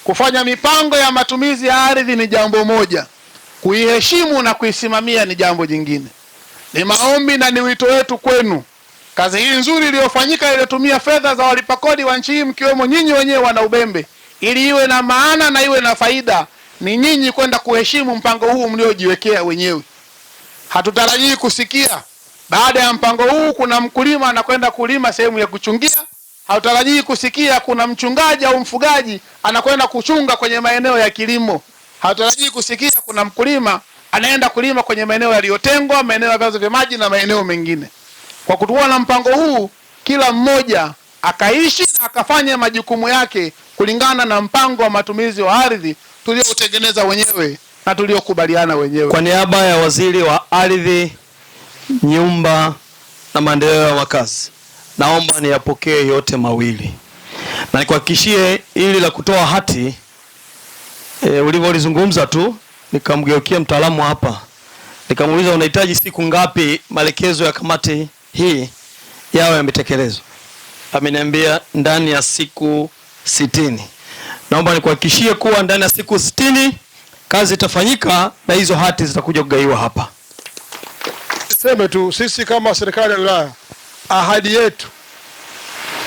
Kufanya mipango ya matumizi ya ardhi ni jambo moja, kuiheshimu na kuisimamia ni jambo jingine. Ni maombi na ni wito wetu kwenu, kazi hii nzuri iliyofanyika iliyotumia fedha za walipa kodi wa nchi hii, mkiwemo nyinyi wenyewe wana Ubembe, ili iwe na maana na iwe na faida, ni nyinyi kwenda kuheshimu mpango huu mliojiwekea wenyewe. Hatutarajii kusikia baada ya mpango huu kuna mkulima anakwenda kulima sehemu ya kuchungia. Hatutarajii kusikia kuna mchungaji au mfugaji anakwenda kuchunga kwenye maeneo ya kilimo. Hatutarajii kusikia kuna mkulima anaenda kulima kwenye maeneo yaliyotengwa, maeneo ya vyanzo vya maji na maeneo mengine. Kwa kuwa na mpango huu, kila mmoja akaishi na akafanya majukumu yake kulingana na mpango wa matumizi wa ardhi tulioutengeneza wenyewe na tuliokubaliana wenyewe. Kwa niaba ya Waziri wa Ardhi, Nyumba na Maendeleo ya Makazi, naomba niyapokee yote mawili na nikuhakikishie ili la kutoa hati ulivyolizungumza tu, nikamgeukia mtaalamu hapa nikamuuliza unahitaji siku ngapi maelekezo ya kamati hii yawe yametekelezwa. Ameniambia ndani ya siku 60. Naomba nikuhakikishie kuwa ndani ya siku 60 kazi itafanyika na hizo hati zitakuja kugaiwa hapa. Sema tu sisi kama serikali ya wilaya, ahadi yetu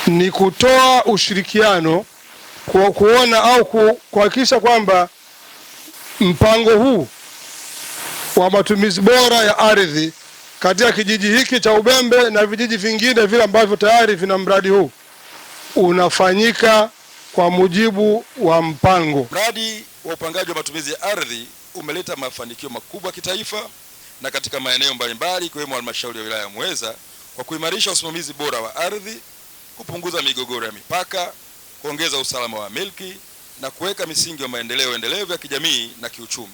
ni kutoa ushirikiano kuona au kuhakikisha kwamba mpango huu wa matumizi bora ya ardhi katika kijiji hiki cha Ubembe na vijiji vingine vile ambavyo tayari vina mradi huu unafanyika kwa mujibu wa mpango. Mradi wa upangaji wa matumizi ya ardhi umeleta mafanikio makubwa kitaifa na katika maeneo mbalimbali ikiwemo halmashauri ya wilaya ya Muheza kwa kuimarisha usimamizi bora wa ardhi, kupunguza migogoro ya mipaka, kuongeza usalama wa milki na kuweka misingi ya maendeleo endelevu ya kijamii na kiuchumi.